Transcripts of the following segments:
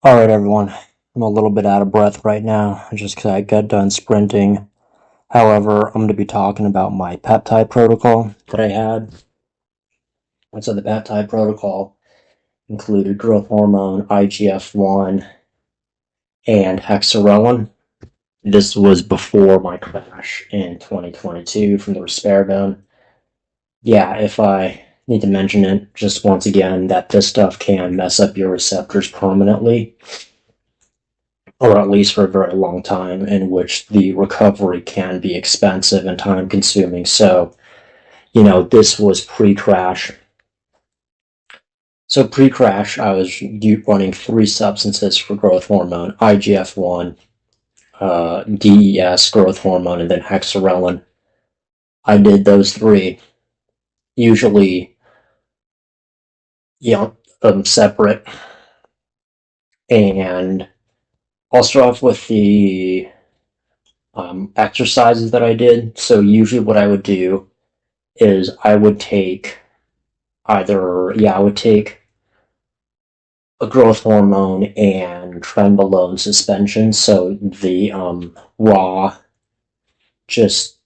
Alright, everyone. I'm a little bit out of breath right now just because I got done sprinting. However, I'm going to be talking about my peptide protocol that I had. And so the peptide protocol included growth hormone, IGF-1, and hexarelin. This was before my crash in 2022 from the risperidone. Yeah, if I need to mention it just once again, that this stuff can mess up your receptors permanently, or at least for a very long time, in which the recovery can be expensive and time consuming. So, this was pre-crash. So pre-crash, I was running three substances for growth hormone: IGF-1, DES, growth hormone, and then hexarelin. I did those three, usually, separate. And I'll start off with the exercises that I did. So usually what I would do is I would take a growth hormone and trenbolone suspension. So the raw, just,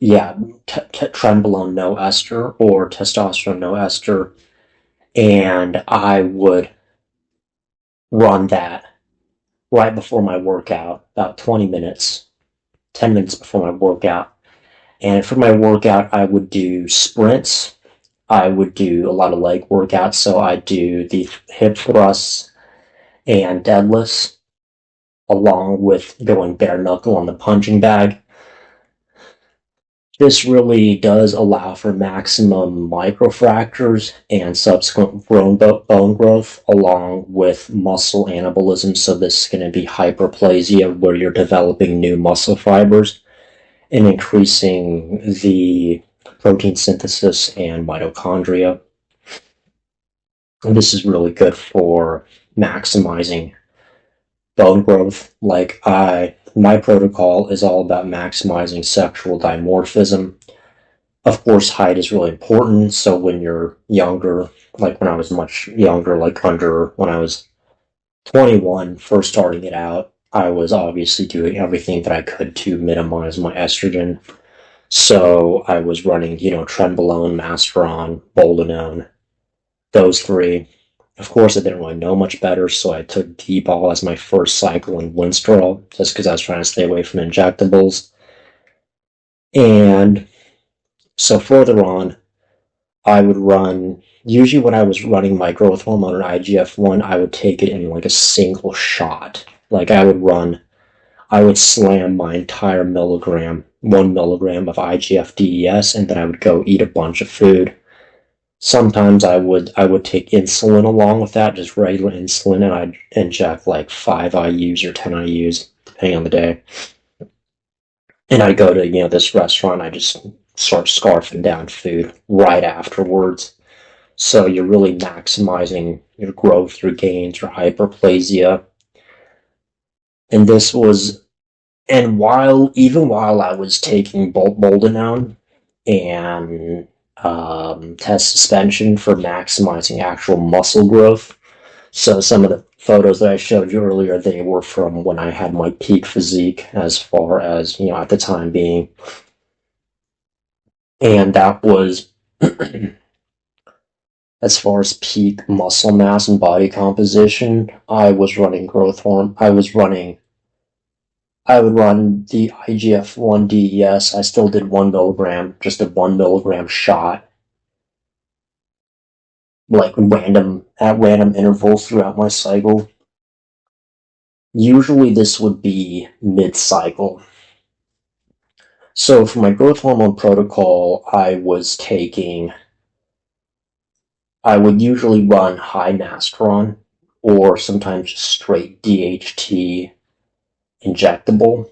trenbolone no ester or testosterone no ester. And I would run that right before my workout, about 20 minutes, 10 minutes before my workout. And for my workout, I would do sprints. I would do a lot of leg workouts, so I do the hip thrusts and deadlifts, along with going bare knuckle on the punching bag. This really does allow for maximum microfractures and subsequent bone growth, along with muscle anabolism. So this is going to be hyperplasia, where you're developing new muscle fibers and increasing the protein synthesis and mitochondria. And this is really good for maximizing bone growth. My protocol is all about maximizing sexual dimorphism. Of course, height is really important. So when you're younger, like when I was much younger, when I was 21, first starting it out, I was obviously doing everything that I could to minimize my estrogen. So I was running, trenbolone, masteron, boldenone, those three. Of course, I didn't really know much better, so I took D-bol as my first cycle and Winstrol, just because I was trying to stay away from injectables. And so further on, I would run, usually when I was running my growth hormone and IGF-1, I would take it in like a single shot. I would slam my entire 1 milligram of IGF-DES, and then I would go eat a bunch of food. Sometimes I would take insulin along with that, just regular insulin, and I'd inject like 5 IUs or 10 IUs, depending on the day. And I'd go to, this restaurant, I just start scarfing down food right afterwards. So you're really maximizing your growth through gains, your hyperplasia. And even while I was taking boldenone and test suspension for maximizing actual muscle growth. So some of the photos that I showed you earlier, they were from when I had my peak physique, as far as, at the time being. And that was, as far as peak muscle mass and body composition, I was running growth hormone. I would run the IGF-1 DES. I still did 1 milligram, just a 1 milligram shot, at random intervals throughout my cycle. Usually this would be mid-cycle. So for my growth hormone protocol, I would usually run high masteron, or sometimes just straight DHT injectable.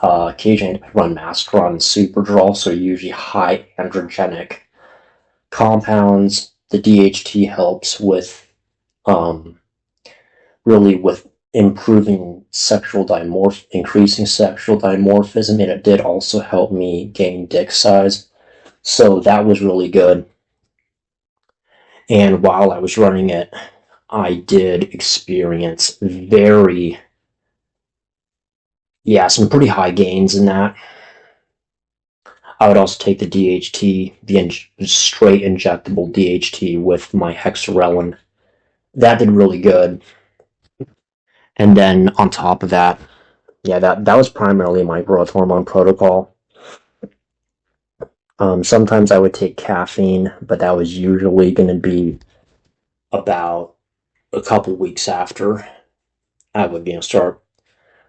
Occasionally I run masteron and Superdrol, so usually high androgenic compounds. The DHT helps with really with improving increasing sexual dimorphism, and it did also help me gain dick size. So that was really good. And while I was running it, I did experience some pretty high gains in that. I would also take the DHT, straight injectable DHT with my hexarelin. That did really good. And then on top of that, yeah, that was primarily my growth hormone protocol. Sometimes I would take caffeine, but that was usually going to be about a couple weeks after I would, start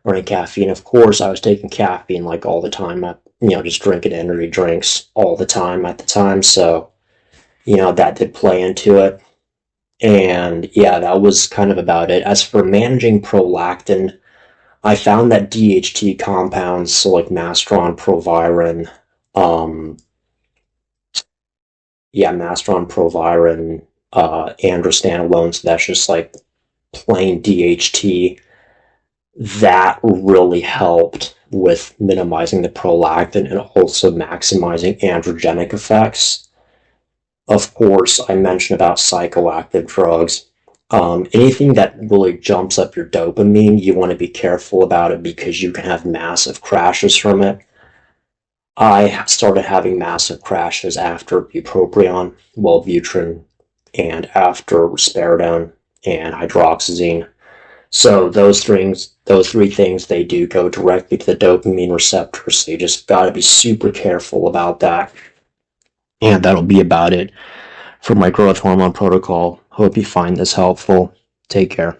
running caffeine. Of course, I was taking caffeine like all the time. Just drinking energy drinks all the time at the time. So, that did play into it. And yeah, that was kind of about it. As for managing prolactin, I found that DHT compounds, so like Masteron, Proviron, um, Masteron, Proviron, androstanolone, so that's just like plain DHT, that really helped with minimizing the prolactin and also maximizing androgenic effects. Of course, I mentioned about psychoactive drugs. Anything that really jumps up your dopamine, you want to be careful about it because you can have massive crashes from it. I started having massive crashes after bupropion, Wellbutrin, and after risperidone and hydroxyzine. So those three things, they do go directly to the dopamine receptor. So you just got to be super careful about that. And that'll be about it for my growth hormone protocol. Hope you find this helpful. Take care.